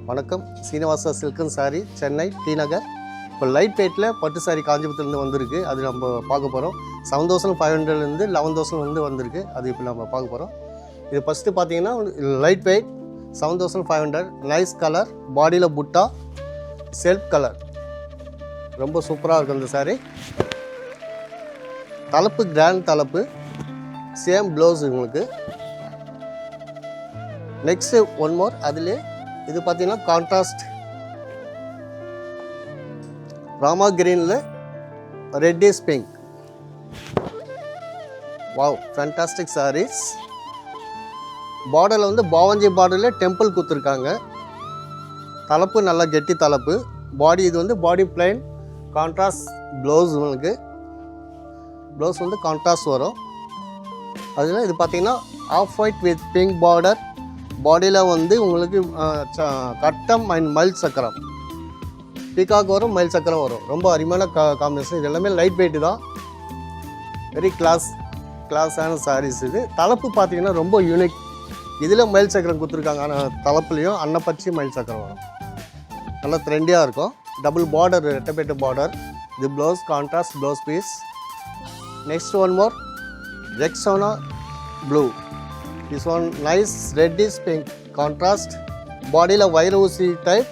வணக்கம். Srinivasa silk and Sari, Chennai T Nagar. இப்போ light வெயிட்டில் பட்டு சாரி காஞ்சிபுரத்துலேருந்து வந்திருக்கு. அது நம்ம பார்க்க போகிறோம். 7500 11,000 வந்திருக்கு. அது இப்போ நம்ம பார்க்க போகிறோம். இது ஃபஸ்ட்டு பார்த்தீங்கன்னா லைட் வெயிட் 7500, நைஸ் கலர், பாடியில் புட்டா, செல்ஃப் கலர், ரொம்ப சூப்பராக இருக்கும் இந்த சாரி. தலைப்பு கிராண்ட் தலைப்பு, சேம் ப்ளவுஸ் உங்களுக்கு. நெக்ஸ்ட்டு ஒன் மோர் அதிலே இது பார்த்தீங்கன்னா கான்ட்ராஸ்ட் ராமா கிரீனில் reddish pink. Wow, fantastic saris. பார்டரில் வந்து பாவஞ்சி பார்டரில் டெம்பிள் கொடுத்துருக்காங்க. தலைப்பு நல்லா கெட்டி தலைப்பு. பாடி இது வந்து பாடி பிளைன், கான்ட்ராஸ்ட் ப்ளவுஸ். உங்களுக்கு ப்ளவுஸ் வந்து கான்ட்ராஸ்ட் வரும். அதில் இது பார்த்தீங்கன்னா off white with pink border. பாடியில் வந்து உங்களுக்கு கட்டம் அண்ட் மயில் சக்கரம், பீகாக் வரும், மயில் சக்கரம் வரும். ரொம்ப அருமையான காம்பினேஷன். இது எல்லாமே லைட் வெயிட்டு தான். வெரி கிளாஸான சாரீஸ். இது தலைப்பு பார்த்தீங்கன்னா ரொம்ப யூனிக். இதில் மயில் சக்கரம் கொடுத்துருக்காங்க. ஆனால் தலைப்புலேயும் அன்னப்பச்சி மயில் சக்கரம் வரும். நல்லா ட்ரெண்டியாக இருக்கும். டபுள் பார்டர், ரெட்டப்பேட்டு பார்டர். இது blouse, contrast blouse piece. Next one more Rexona blue. This one nice reddish pink contrast. Body la vairosi type,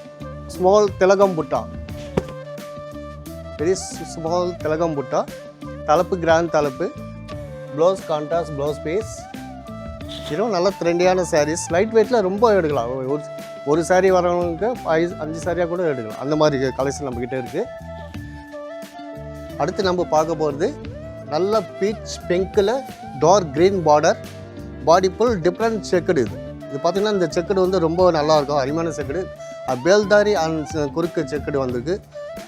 small telagam butta. Very small telagam butta. Talappu grand talappu. Blouse contrast blouse piece. இது நல்ல ட்ரெண்டியான saris. Light வெயிட்டில் ரொம்ப எடுக்கலாம். ஒரு சாரீ வரவங்களுக்கு 5 சாரியாக கூட எடுக்கலாம். அந்த மாதிரி கலெக்ஷன் நம்மக்கிட்ட இருக்குது. அடுத்து நம்ம பார்க்க போகிறது நல்ல பீச் பிங்க்கில் dark green border. Body full different checked. இது பார்த்திங்கன்னா இந்த செக்குடு வந்து ரொம்ப நல்லாயிருக்கும். அருமையான செக்குடு. பேல்தாரி அண்ட் குறுக்கு செக்குடு வந்திருக்கு.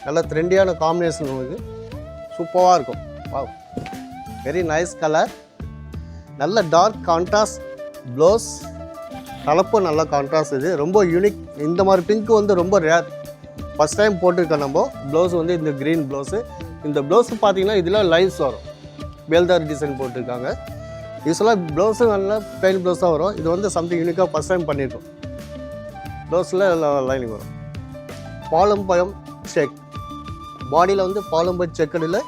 நல்ல ட்ரெண்டியான காம்பினேஷன் உங்களுக்கு. சூப்பராக இருக்கும். Wow, very nice colour. நல்ல டார்க் கான்ட்ராஸ்ட் ப்ளவுஸ். தலைப்பு நல்ல கான்ட்ராஸ்ட். இது ரொம்ப யூனிக். இந்த மாதிரி பிங்க் வந்து ரொம்ப ரேர். ஃபஸ்ட் டைம் போட்டிருக்கோம் நம்ம. ப்ளவுஸ் வந்து இந்த க்ரீன் ப்ளவுஸு. இந்த ப்ளவுஸு பார்த்திங்கன்னா இதில் லைன்ஸ் வரும். பேல்தாரி டிசைன் போட்டிருக்காங்க. யூஸ்வலாக ப்ளவுஸு நல்லா பிளைன் ப்ளவுஸ் தான் வரும். இது வந்து சம்திங் யூனிக்காக ஃபஸ்ட் டைம் பண்ணியிருக்கோம். ப்ளவுஸில் லைனிங் வரும். பாலம்பயம் செக். பாடியில் வந்து பாலம்பயம் செக்கடில்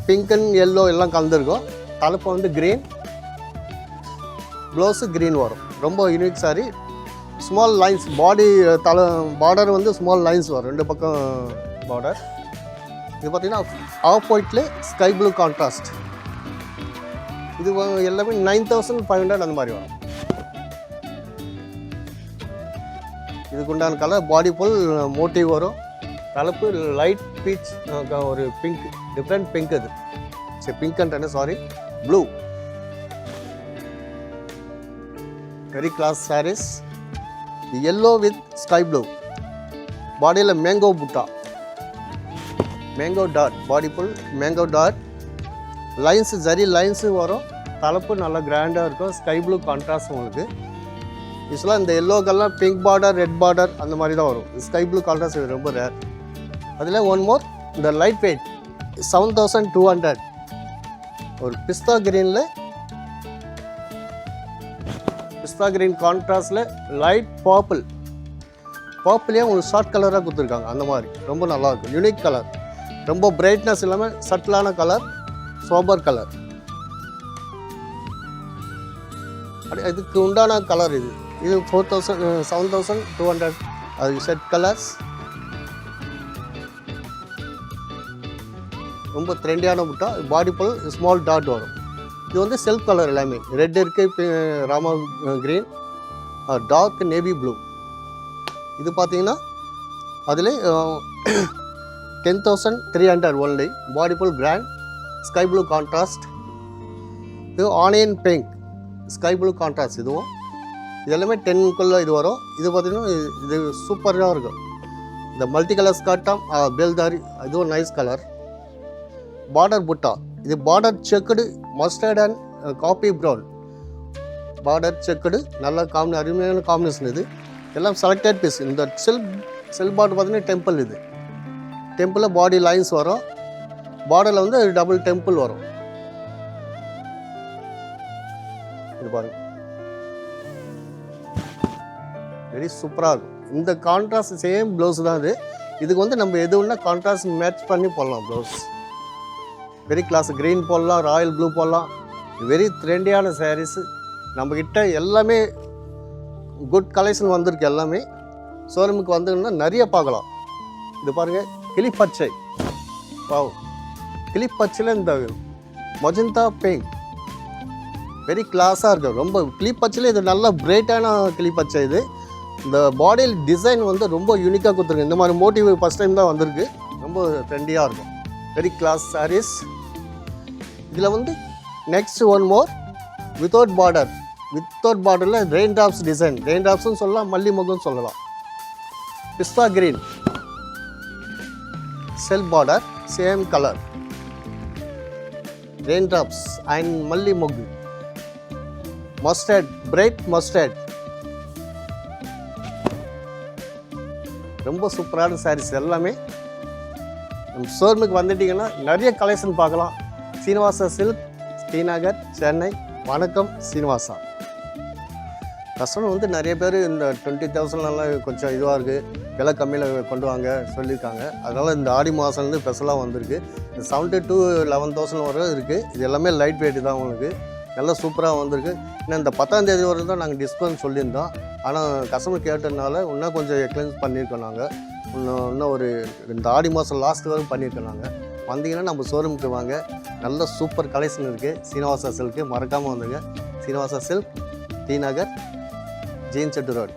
பிங்க் அண்ட் எல்லோ எல்லாம் கலந்துருக்கும். தலைப்பு வந்து க்ரீன், ப்ளவுஸு க்ரீன் வரும். ரொம்ப unique sari. Small lines body border வந்து ஸ்மால் லைன்ஸ் வரும் ரெண்டு பக்கம் பார்டர். இது பார்த்திங்கன்னா ஆஃப் ஒயிட்ல ஸ்கை ப்ளூ கான்ட்ராஸ்ட். இது எல்லாமே 9500 அந்த மாதிரி வரும். இதுக்குண்டான கலர் பாடி ஃபுல் மோட்டிவ் வரும். தலைப்பு லைட் பீச், ஒரு பிங்க், டிஃப்ரெண்ட் பிங்க். அது சரி, பிங்க்ன்றது sorry, blue. Very class saris. Yellow with sky blue. பாடியில் மேங்கோ புட்டா, mango dot. Body full mango dot. Lines zari lines வரும். தலைப்பு நல்லா கிராண்டாக இருக்கும். ஸ்கை ப்ளூ கான்ட்ராஸ்ட் உங்களுக்கு. யூஸ்வலாக இந்த yellow colour pink border, red border அந்த மாதிரி தான் வரும். ஸ்கை ப்ளூ கான்ட்ராஸ்ட் இது ரொம்ப ரேர். அதில் ஒன் மோர் இந்த லைட் வெயிட் 7200. ஒரு பிஸ்தா க்ரீனில், பிஸ்தா க்ரீன் கான்ட்ராஸ்டில் லைட் பர்பிள். பர்பிளே உங்களுக்கு ஷார்ட் கலராக கொடுத்துருக்காங்க. அந்த மாதிரி ரொம்ப நல்லாயிருக்கும். Unique colour. ரொம்ப பிரைட்னஸ் இல்லாமல் சட்டிலான கலர், சோபர் கலர். இதுக்கு உண்டான கலர் இது. இது 7200. அது செட் கலர்ஸ். ரொம்ப ட்ரெண்டியான புட்டா. பாடி ஃபுல் ஸ்மால் டாட் வரும். இது வந்து செல்ஃப் கலர் எல்லாமே. ரெட் இருக்குது, Rama green, dark navy blue. இது பார்த்தீங்கன்னா அதில் 10,300 only. Body full grand sky blue contrast. இது onion pink sky blue contrast. இதுவும் இது எல்லாமே 10க்குள்ளே இது வரும். இது பார்த்திங்கன்னா இது சூப்பராக இருக்கும். இந்த மல்டி கலர் ஸ்கர்ட்டம் பேல்தாரி, இதுவும் நைஸ் கலர். பார்டர் புட்டா. இது border checked mustard and coffee brown. Border checked நல்ல அருமையான காம்பினேஷன். இது எல்லாம் செலக்டட் பீஸ். இந்த செல் பார்டர் பார்த்திங்கன்னா டெம்பிள். இது டெம்பிளில் பாடி லைன்ஸ் வரும். பார்டரில் வந்து டபுள் டெம்பிள் வரும். இது பாருங்கள், வெரி சூப்பராக இருக்கும். இந்த கான்ட்ராஸ்ட் சேம் ப்ளவுஸ் தான் இது. இதுக்கு வந்து நம்ம எது ஒன்றா கான்ட்ராஸ்ட் மேட்ச் பண்ணி போடலாம் ப்ளவுஸ். வெரி கிளாஸ், க்ரீன் போடலாம், ராயல் ப்ளூ போடலாம். வெரி ட்ரெண்டியான சாரீஸு நம்மக்கிட்ட எல்லாமே குட் கலெக்ஷன் வந்திருக்கு. எல்லாமே ஷோரூமுக்கு வந்தீங்கன்னா நிறைய பார்க்கலாம். இது பாருங்கள், கிளிப்பச்சை. வாவ், கிளிப்பச்சையில் இந்த மொஜந்தா பிங்க் வெரி கிளாஸாக இருக்குது. ரொம்ப கிளிப்பச்சையில் இது நல்ல பிரைட்டான கிளிப்பச்சை. இது இந்த பாடியில் டிசைன் வந்து ரொம்ப யூனிக்காக கொடுத்துருக்கு. இந்த மாதிரி மோட்டிவ் ஃபஸ்ட் டைம் தான் வந்திருக்கு. ரொம்ப ட்ரெண்டியாக இருக்கும். Very class saris. இதில் வந்து next one more without border. Without பார்டரில் ரெயின் ட்ராப்ஸ் டிசைன். ரெயின் ட்ராப்ஸ்னு சொல்லலாம், மல்லி முகம் சொல்லலாம். பிஸ்தா green, self border, same colour, rain drops and மல்லி மொக்கு. Mustard, bright mustard. ரொம்ப சூப்பரான சாரீஸ் எல்லாமே. நம்ம ஷோரூமுக்கு வந்துட்டிங்கன்னா நிறைய கலெக்ஷன் பார்க்கலாம். சீனிவாசா சில்க், டி நகர், சென்னை. வணக்கம் சீனிவாசா. கஸ்டமர் வந்து நிறைய பேர் இந்த 20,000 கொஞ்சம் இதுவாக இருக்குது, விலை கம்மியில் கொண்டு வாங்க சொல்லியிருக்காங்க. அதனால் இந்த ஆடி மாதம் ஸ்பெஷலாக வந்திருக்கு. இந்த 70 to 11,000 வரை இருக்குது. இது எல்லாமே லைட் வெயிட் தான் உங்களுக்கு. நல்லா சூப்பராக வந்திருக்கு. இன்னும் இந்த 10ஆம் தேதி வரை தான் நாங்கள் டிஸ்கவுண்ட் சொல்லியிருந்தோம். ஆனால் கஸ்டமர் கேட்டதுனால இன்னும் கொஞ்சம் எக்ஸ்சேஞ்ச் பண்ணியிருக்கோம். நாங்கள் இன்னும் ஒரு இந்த ஆடி மாதம் லாஸ்ட் வரைக்கும் பண்ணியிருக்கோம். நாங்கள் வந்தீங்கன்னா நம்ம ஷோரூமுக்கு வாங்க. நல்ல சூப்பர் கலெக்ஷன் இருக்குது. சீனிவாசா சில்க்கு மறக்காமல் வந்துங்க. Srinivasa Silk, T Nagar, G N Chetty road.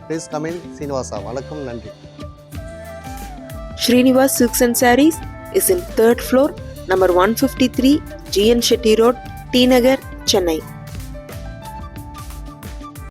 Please come in Srinivasa. வணக்கம், நன்றி. Srinivas Silks and Sarees is in 3rd floor, number 153, GN Shetty Road, T Nagar, Chennai.